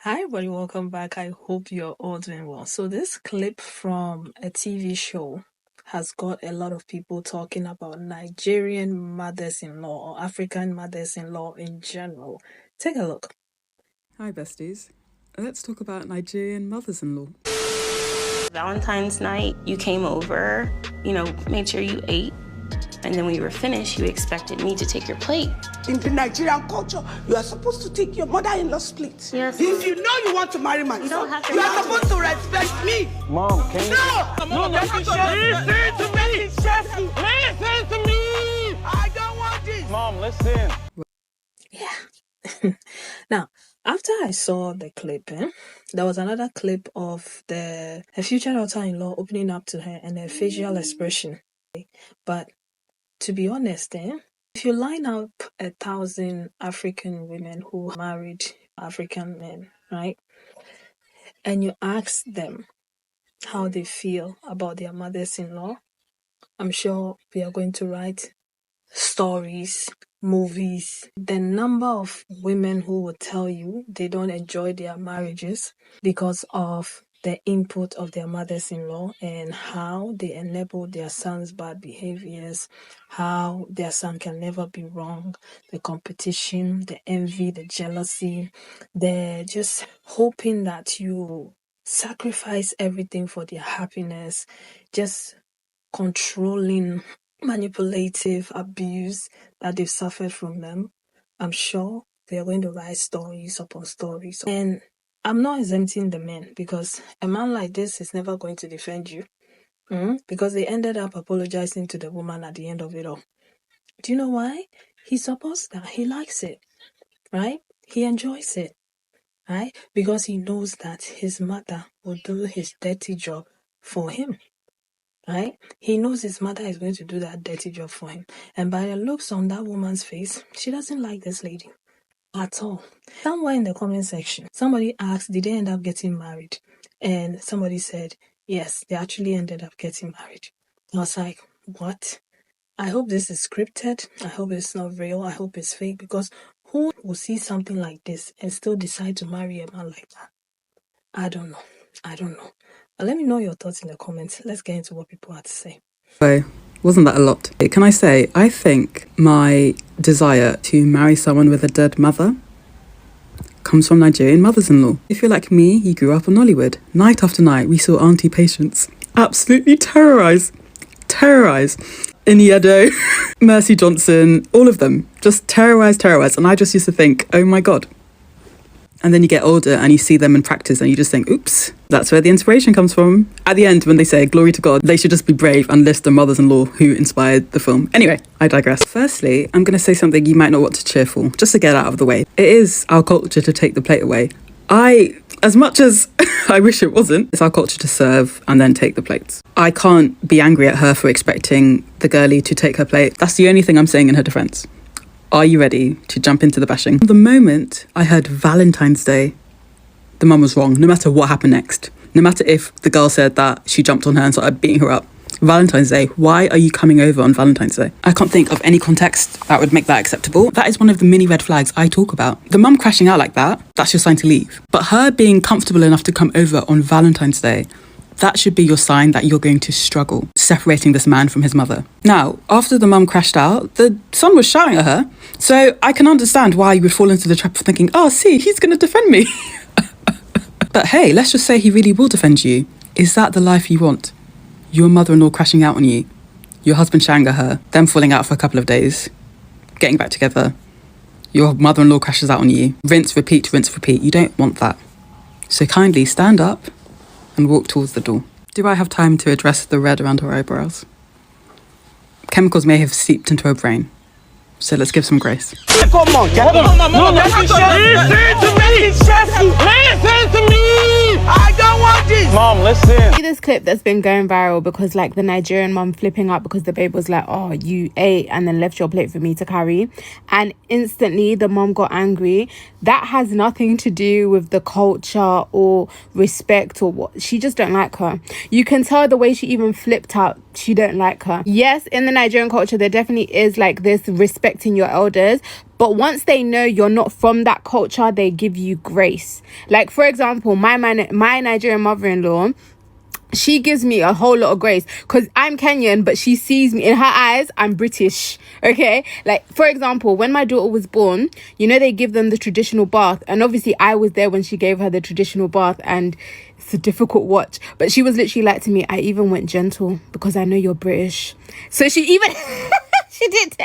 Hi, everybody, welcome back. I hope you're all doing well. So, this clip from a TV show has got a lot of people talking about Nigerian mothers in law or African mothers in law in general. Take a look. Hi, besties. Let's talk about Nigerian mothers in law. Valentine's night, you came over, made sure you ate. And then when you were finished, you expected me to take your plate. In the Nigerian culture, you are supposed to take your mother-in-law's plate. Yes. If you know you want to marry my son, you are supposed to respect me. Mom, can you? No, listen to me. Listen to me. I don't want this. Mom, listen. Yeah. Now, after I saw the clip, there was another clip of her future daughter-in-law opening up to her and her facial expression. But to be honest, if you line up 1,000 African women who married African men, right, and you ask them how they feel about their mothers-in-law, I'm sure we are going to write stories, movies. The number of women who will tell you they don't enjoy their marriages because of the input of their mothers-in-law and how they enable their son's bad behaviors, how their son can never be wrong, the competition, the envy, the jealousy. They're just hoping that you sacrifice everything for their happiness, just controlling, manipulative abuse that they've suffered from them. I'm sure they are going to write stories upon stories. And I'm not exempting the men because a man like this is never going to defend you because they ended up apologizing to the woman at the end of it all. Do you know why? He supports that. He likes it, right? He enjoys it, right? Because he knows that his mother will do his dirty job for him. Right? He knows his mother is going to do that dirty job for him. And by the looks on that woman's face, she doesn't like this lady at all. Somewhere in the comment section, somebody asked, did they end up getting married? And somebody said, yes, they actually ended up getting married. I was like, what? I hope this is scripted. I hope it's not real. I hope it's fake, because who will see something like this and still decide to marry a man like that? I don't know. But let me know your thoughts in the comments. Let's get into what people have to say. So, wasn't that a lot? Can I say, I think my desire to marry someone with a dead mother comes from Nigerian mothers-in-law. If you're like me, you grew up on Nollywood. Night after night, we saw Auntie Patience absolutely terrorise Iniedo, Mercy Johnson, all of them. Just terrorise. And I just used to think, oh my God. And then you get older and you see them in practice and you just think, oops, that's where the inspiration comes from. At the end, when they say, glory to God, they should just be brave and list the mothers-in-law who inspired the film. Anyway, I digress. Firstly, I'm going to say something you might not want to cheer for, just to get out of the way. It is our culture to take the plate away. As much as I wish it wasn't, it's our culture to serve and then take the plates. I can't be angry at her for expecting the girlie to take her plate. That's the only thing I'm saying in her defence. Are you ready to jump into the bashing? The moment I heard Valentine's Day, the mum was wrong, no matter what happened next. No matter if the girl said that she jumped on her and started beating her up. Valentine's Day, why are you coming over on Valentine's Day? I can't think of any context that would make that acceptable. That is one of the mini red flags I talk about. The mum crashing out like that, that's your sign to leave. But her being comfortable enough to come over on Valentine's Day, that should be your sign that you're going to struggle separating this man from his mother. Now, after the mum crashed out, the son was shouting at her. So I can understand why you would fall into the trap of thinking, oh, see, he's going to defend me. But hey, let's just say he really will defend you. Is that the life you want? Your mother-in-law crashing out on you, your husband shouting at her, them falling out for a couple of days, getting back together, your mother-in-law crashes out on you, rinse, repeat. You don't want that. So kindly stand up and walk towards the door. Do I have time to address the red around her eyebrows? Chemicals may have seeped into her brain, so let's give some grace. Come on, listen to me. I don't want this. Mom, listen. See this clip that's been going viral because the Nigerian mum flipping up because the babe was like, oh, you ate and then left your plate for me to carry, and instantly the mum got angry. That has nothing to do with the culture or respect or what. She just don't like her. You can tell the way she even flipped out, she don't like her. Yes, in the Nigerian culture there definitely is this respecting your elders, But once they know you're not from that culture, they give you grace. Like, for example, my Nigerian mother-in-law, she gives me a whole lot of grace because I'm Kenyan, but she sees me, in her eyes, I'm British. Okay, like, for example, when my daughter was born, you know, they give them the traditional bath, and obviously I was there when she gave her the traditional bath, and it's a difficult watch, but she was literally like to me, I even went gentle because I know you're British. So she even she did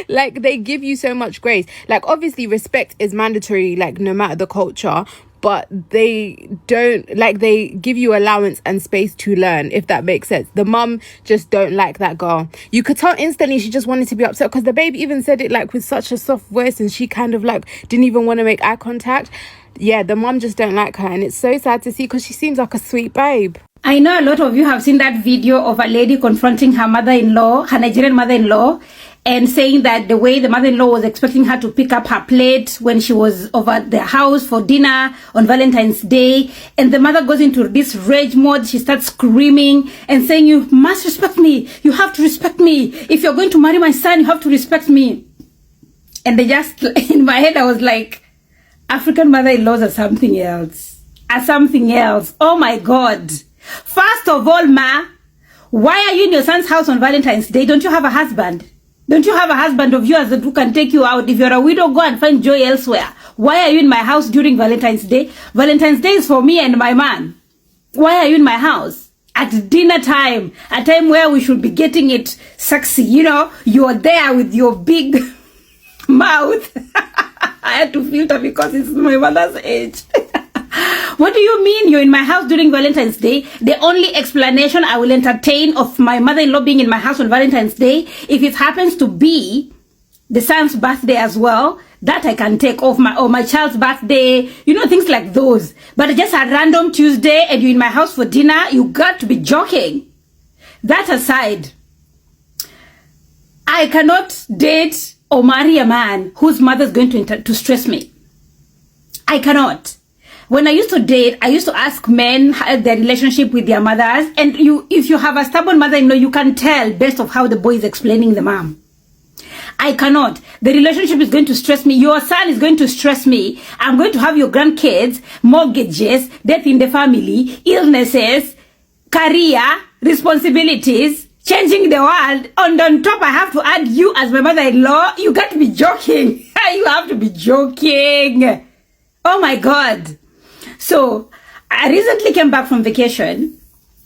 like, they give you so much grace. Like, obviously respect is mandatory, like, no matter the culture, but they don't, like, they give you allowance and space to learn, if that makes sense. The mum just don't like that girl. You could tell instantly she just wanted to be upset, because the baby even said it like with such a soft voice, and she kind of like didn't even want to make eye contact. Yeah, the mum just don't like her, and it's so sad to see because she seems like a sweet babe. I know a lot of you have seen that video of a lady confronting her mother-in-law, her Nigerian mother-in-law, and saying that the way the mother-in-law was expecting her to pick up her plate when she was over at their house for dinner on Valentine's Day, and the mother goes into this rage mode. She starts screaming and saying, you must respect me. You have to respect me. If you're going to marry my son, you have to respect me. And they just, in my head, I was like, African mother-in-laws are something else. Are something else. Oh my God. First of all, ma, why are you in your son's house on Valentine's Day? Don't you have a husband? Don't you have a husband of yours who can take you out? If you're a widow, go and find joy elsewhere. Why are you in my house during Valentine's Day? Valentine's Day is for me and my man. Why are you in my house? At dinner time, a time where we should be getting it sexy, you know? You're there with your big mouth. I had to filter because it's my mother's age. What do you mean you're in my house during Valentine's Day? The only explanation I will entertain of my mother-in-law being in my house on Valentine's Day, if it happens to be the son's birthday as well, that I can take off, or my child's birthday, you know, things like those. But just a random Tuesday and you're in my house for dinner, you got to be joking. That aside, I cannot date or marry a man whose mother's going to stress me. I cannot. When I used to date, I used to ask men their relationship with their mothers. And if you have a stubborn mother-in-law, you can tell based of how the boy is explaining the mom. I cannot. The relationship is going to stress me. Your son is going to stress me. I'm going to have your grandkids, mortgages, death in the family, illnesses, career, responsibilities, changing the world. And on top, I have to add you as my mother-in-law. You got to be joking. You have to be joking. Oh my God. So I recently came back from vacation,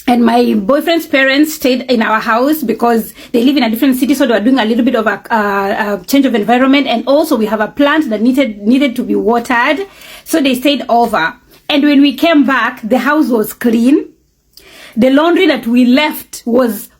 and my boyfriend's parents stayed in our house because they live in a different city. So they were doing a little bit of a change of environment. And also we have a plant that needed to be watered. So they stayed over. And when we came back, the house was clean. The laundry that we left was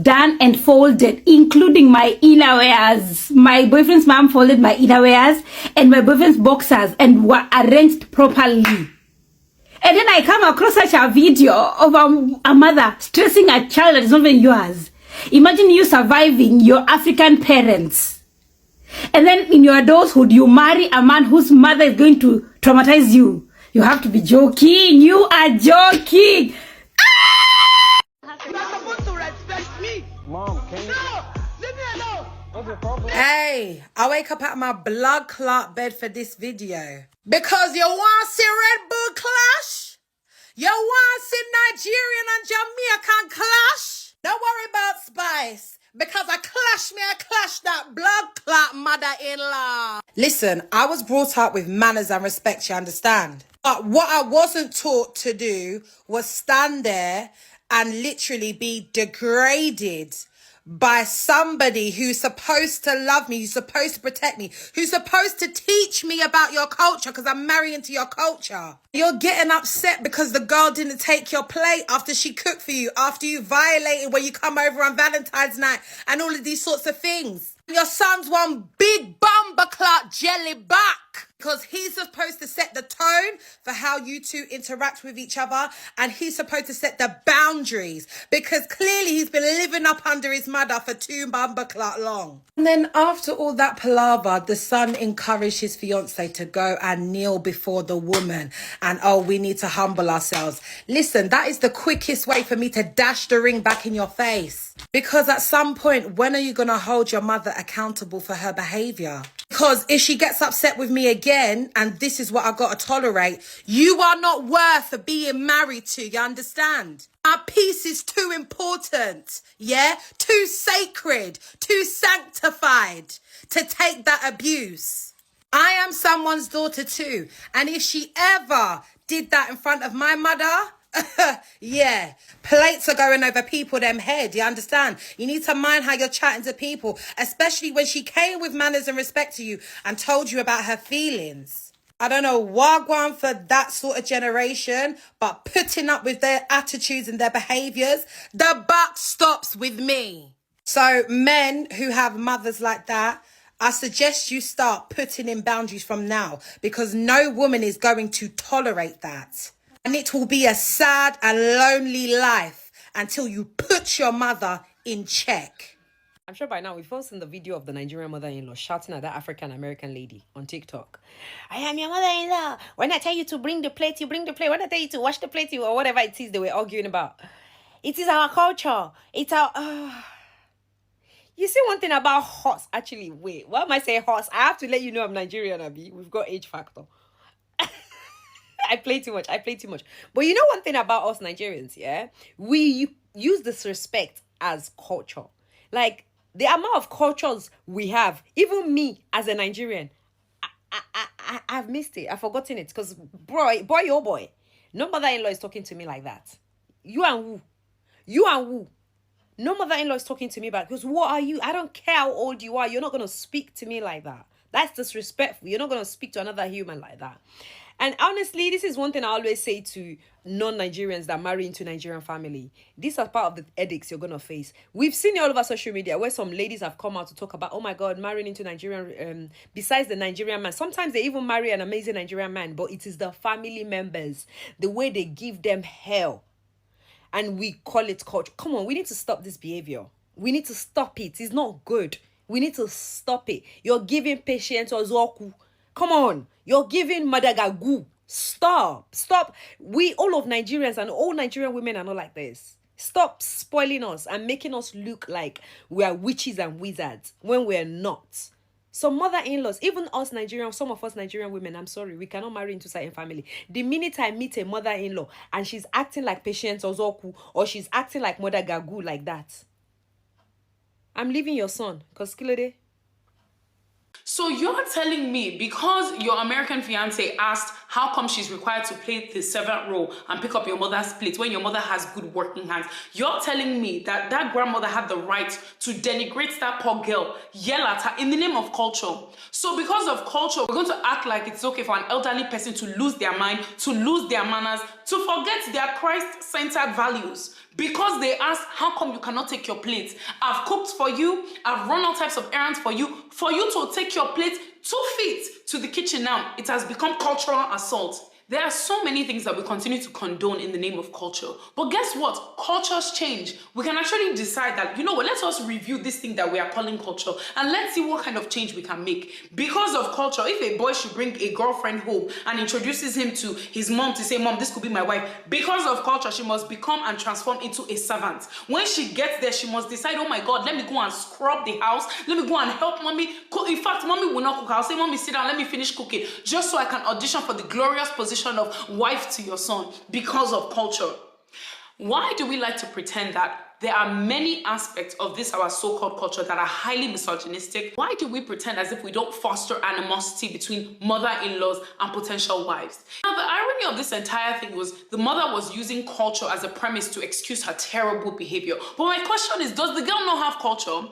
done and folded, including my innerwears. My boyfriend's mom folded my innerwears and my boyfriend's boxers and were arranged properly. And then I come across such a video of a mother stressing a child that is not even yours. Imagine you surviving your African parents. And then in your adulthood, you marry a man whose mother is going to traumatize you. You have to be joking. You are joking. You're supposed to respect me. Mom, can you? No! Leave me alone! What's the problem? Hey, I wake up out of my blood clot bed for this video. Because you want to see Red Bull clash? You want to see Nigerian and Jamaican clash? Don't worry about Spice. Because I clash that blood clot mother-in-law. Listen, I was brought up with manners and respect, you understand? But what I wasn't taught to do was stand there and literally be degraded by somebody who's supposed to love me, who's supposed to protect me, who's supposed to teach me about your culture because I'm marrying into your culture. You're getting upset because the girl didn't take your plate after she cooked for you, after you violated when you come over on Valentine's night and all of these sorts of things. Your son's one big bumperclot jelly back because he's supposed to set the tone for how you two interact with each other, and he's supposed to set the boundaries because clearly he's been living up under his mother for 2 bumperclot long. And then after all that palaver, the son encouraged his fiance to go and kneel before the woman and, oh, we need to humble ourselves. Listen, that is the quickest way for me to dash the ring back in your face. Because at some point, when are you going to hold your mother accountable for her behaviour? Because if she gets upset with me again, and this is what I gotta tolerate, you are not worth being married to, you understand? Our peace is too important, yeah? Too sacred, too sanctified to take that abuse. I am someone's daughter too, and if she ever did that in front of my mother, yeah, plates are going over people them head, you understand? You need to mind how you're chatting to people, especially when she came with manners and respect to you and told you about her feelings. I don't know what going for that sort of generation, but putting up with their attitudes and their behaviours, the buck stops with me. So men who have mothers like that, I suggest you start putting in boundaries from now, because no woman is going to tolerate that. And it will be a sad and lonely life until you put your mother in check. I'm sure by now we've all seen the video of the Nigerian mother-in-law shouting at that African-American lady on TikTok. I am your mother-in-law. When I tell you to bring the plate, you bring the plate. When I tell you to wash the plate, you, or whatever it is they were arguing about. It is our culture. It's our... You see one thing about horse, actually, wait, why am I saying horse? I have to let you know I'm Nigerian, Abby. We've got age factor. I play too much. But you know one thing about us Nigerians, yeah? We use disrespect as culture. Like, the amount of cultures we have, even me as a Nigerian, I've missed it. I've forgotten it. Because, boy, no mother-in-law is talking to me like that. You and who? No mother-in-law is talking to me about, because what are you? I don't care how old you are. You're not going to speak to me like that. That's disrespectful. You're not going to speak to another human like that. And honestly, this is one thing I always say to non-Nigerians that marry into Nigerian family. These are part of the edicts you're going to face. We've seen it all over social media where some ladies have come out to talk about, oh my God, marrying into Nigerian, besides the Nigerian man. Sometimes they even marry an amazing Nigerian man, but it is the family members, the way they give them hell. And we call it culture. Come on, we need to stop this behavior. We need to stop it. It's not good. We need to stop it. You're giving patients ozoku. Come on. You're giving madagagu. Stop. We, all of Nigerians and all Nigerian women are not like this. Stop spoiling us and making us look like we are witches and wizards when we're not. Some mother-in-laws, even us Nigerians, some of us Nigerian women, I'm sorry, we cannot marry into certain family. The minute I meet a mother-in-law and she's acting like Patience Ozoku or she's acting like Mother Gagu like that, I'm leaving your son, because Kilode. So you're telling me because your American fiance asked how come she's required to play the servant role and pick up your mother's plate when your mother has good working hands, you're telling me that that grandmother had the right to denigrate that poor girl, yell at her in the name of culture. So because of culture, we're going to act like it's okay for an elderly person to lose their mind, to lose their manners, to forget their Christ-centered values. Because they asked, how come you cannot take your plate? I've cooked for you. I've run all types of errands for you to take your plate 2 feet to the kitchen now. It has become cultural assault. There are so many things that we continue to condone in the name of culture. But guess what? Cultures change. We can actually decide that, you know what, let us review this thing that we are calling culture and let's see what kind of change we can make. Because of culture, if a boy should bring a girlfriend home and introduces him to his mom to say, Mom, this could be my wife. Because of culture, she must become and transform into a servant. When she gets there, she must decide, oh my God, let me go and scrub the house. Let me go and help mommy cook. In fact, mommy will not cook. I'll say, Mommy, sit down, let me finish cooking. Just so I can audition for the glorious position of wife to your son because of culture. Why do we like to pretend that there are many aspects of this our so-called culture that are highly misogynistic? Why do we pretend as if we don't foster animosity between mother-in-laws and potential wives? Now, the irony of this entire thing was the mother was using culture as a premise to excuse her terrible behavior. But my question is, does the girl not have culture?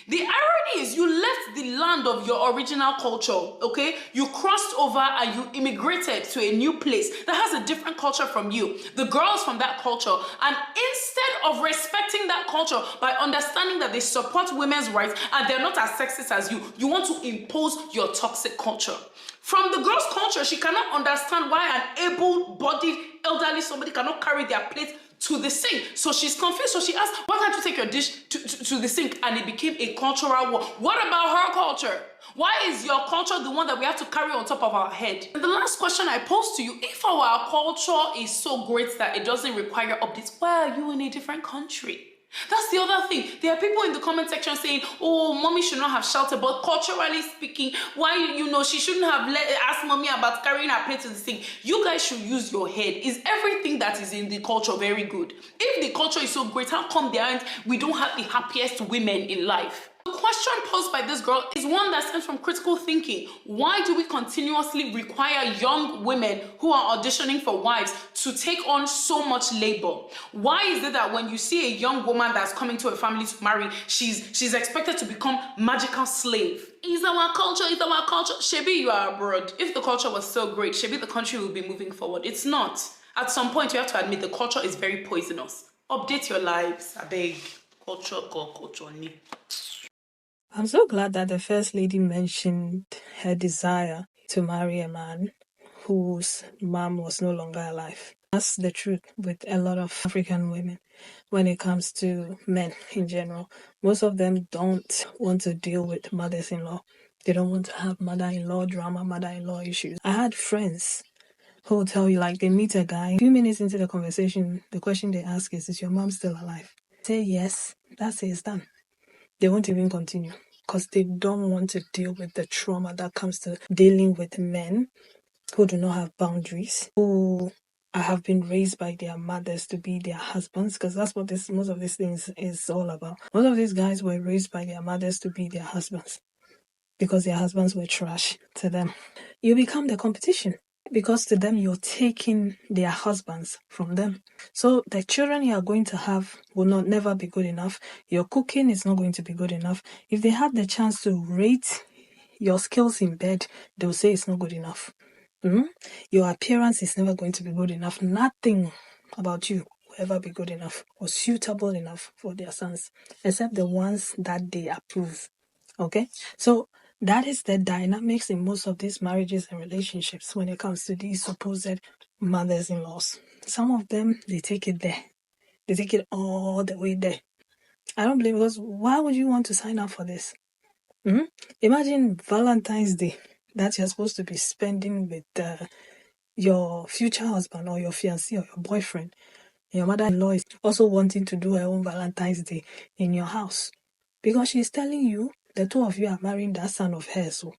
The irony is you left the land of your original culture, okay? You crossed over and you immigrated to a new place that has a different culture from you. The girls from that culture, and instead of respecting that culture by understanding that they support women's rights and they're not as sexist as you, you want to impose your toxic culture. From the girl's culture, she cannot understand why an able-bodied elderly somebody cannot carry their plate to the sink. So she's confused. So she asked, why can't you take your dish to the sink? And it became a cultural war. What about her culture? Why is your culture the one that we have to carry on top of our head? And the last question I pose to you, if our culture is so great that it doesn't require updates, why are you in a different country? That's the other thing. There are people in the comment section saying, oh, mommy should not have shouted, but culturally speaking, why, she shouldn't have asked mommy about carrying her plate to the sink. You guys should use your head. Is everything that is in the culture very good? If the culture is so great, how come we don't have the happiest women in life? The question posed by this girl is one that stems from critical thinking. Why do we continuously require young women who are auditioning for wives to take on so much labor? Why is it that when you see a young woman that's coming to a family to marry, she's expected to become magical slave? It's our culture, it's our culture. Shebi, you are abroad. If the culture was so great, Shebi, the country will be moving forward. It's not. At some point, you have to admit the culture is very poisonous. Update your lives, I beg. Culture. I'm so glad that the First Lady mentioned her desire to marry a man whose mom was no longer alive. That's the truth with a lot of African women when it comes to men in general. Most of them don't want to deal with mothers-in-law. They don't want to have mother-in-law drama, mother-in-law issues. I had friends who will tell you, like, they meet a guy. A few minutes into the conversation, the question they ask is your mom still alive? Say yes. That's it, it's done. They won't even continue because they don't want to deal with the trauma that comes to dealing with men who do not have boundaries, who have been raised by their mothers to be their husbands, because that's what most of these things is all about. Most of these guys were raised by their mothers to be their husbands because their husbands were trash to them. You become the competition because to them you're taking their husbands from them. So the children you are going to have will never be good enough. Your cooking is not going to be good enough. If they had the chance to rate your skills in bed, they'll say it's not good enough. Your appearance is never going to be good enough. Nothing about you will ever be good enough or suitable enough for their sons, except the ones that they approve. Okay? So that is the dynamics in most of these marriages and relationships when it comes to these supposed mothers-in-laws. Some of them, they take it there. They take it all the way there. I don't believe, because why would you want to sign up for this? Imagine Valentine's Day that you're supposed to be spending with your future husband or your fiancé or your boyfriend. Your mother-in-law is also wanting to do her own Valentine's Day in your house because she's telling you the two of you are marrying that son of hers. So.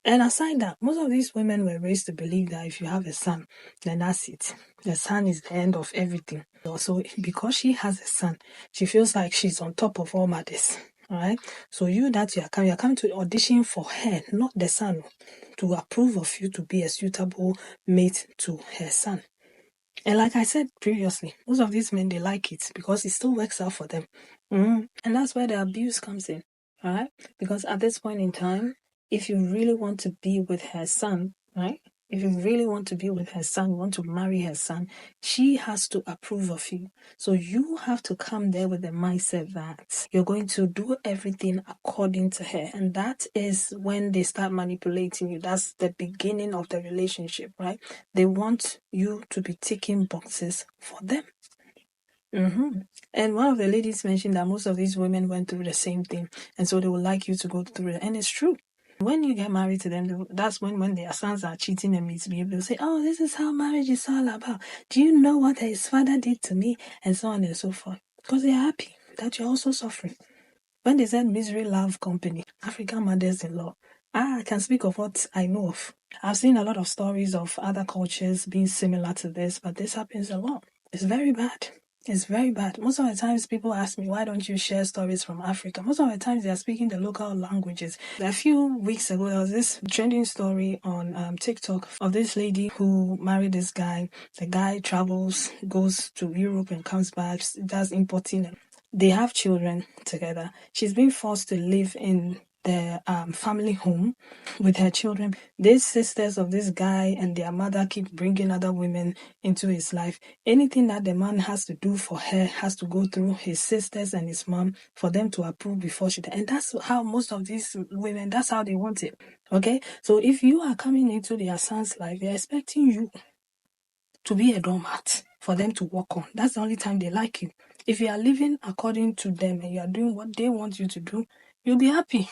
And aside that, most of these women were raised to believe that if you have a son, then that's it. The son is the end of everything. So because she has a son, she feels like she's on top of all matters. All right. So you're coming to audition for her, not the son, to approve of you to be a suitable mate to her son. And like I said previously, most of these men, they like it because it still works out for them. And that's where the abuse comes in. All right. Because at this point in time, if you really want to be with her son, right? If you really want to be with her son, want to marry her son, she has to approve of you. So you have to come there with the mindset that you're going to do everything according to her. And that is when they start manipulating you. That's the beginning of the relationship, right? They want you to be ticking boxes for them. And one of the ladies mentioned that most of these women went through the same thing. And so they would like you to go through it. And it's true. When you get married to them, that's when their sons are cheating and misbehaving. They'll say, oh, this is how marriage is all about. Do you know what his father did to me? And so on and so forth. Because they're happy that you're also suffering. When they said misery love company, African mothers-in-law, I can speak of what I know of. I've seen a lot of stories of other cultures being similar to this, but this happens a lot. It's very bad. It's very bad. Most of the times people ask me, why don't you share stories from Africa? Most of the times they are speaking the local languages. A few weeks ago, there was this trending story on TikTok of this lady who married this guy. The guy travels, goes to Europe and comes back, does importing. They have children together. She's been forced to live in the family home with her children. These sisters of this guy and their mother keep bringing other women into his life. Anything that the man has to do for her has to go through his sisters and his mom for them to approve before she does. And that's how most of these women, that's how they want it. Okay? So if you are coming into their son's life, they're expecting you to be a doormat for them to work on. That's the only time they like you. If you are living according to them and you are doing what they want you to do, you'll be happy.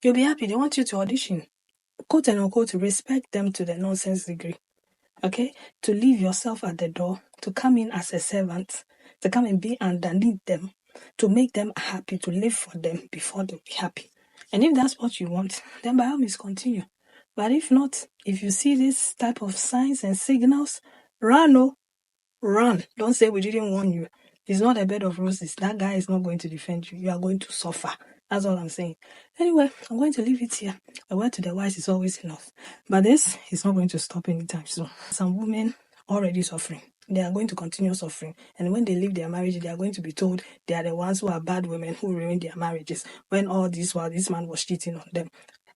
You'll be happy. They want you to audition. Quote and unquote, to respect them to the nonsense degree. Okay? To leave yourself at the door, to come in as a servant, to come and be underneath them, to make them happy, to live for them before they'll be happy. And if that's what you want, then by all means continue. But if not, if you see this type of signs and signals, run, oh, run. Don't say we didn't warn you. It's not a bed of roses. That guy is not going to defend you. You are going to suffer. That's all I'm saying. Anyway, I'm going to leave it here. A word to the wise is always enough. But this is not going to stop anytime soon. Some women already suffering. They are going to continue suffering. And when they leave their marriage, they are going to be told they are the ones who are bad women who ruined their marriages. When all this while this man was cheating on them.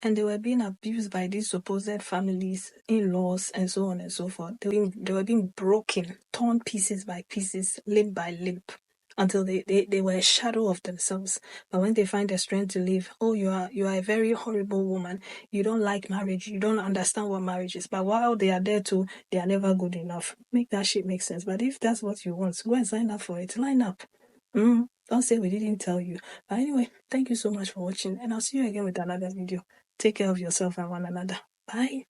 And they were being abused by these supposed families, in-laws, and so on and so forth. They were being broken, torn pieces by pieces, limb by limb, until they were a shadow of themselves. But when they find the strength to leave, oh, you are a very horrible woman. You don't like marriage. You don't understand what marriage is. But while they are there too, they are never good enough. Make that shit make sense. But if that's what you want, go and sign up for it. Line up. Don't say we didn't tell you. But anyway, thank you so much for watching, and I'll see you again with another video. Take care of yourself and one another. Bye.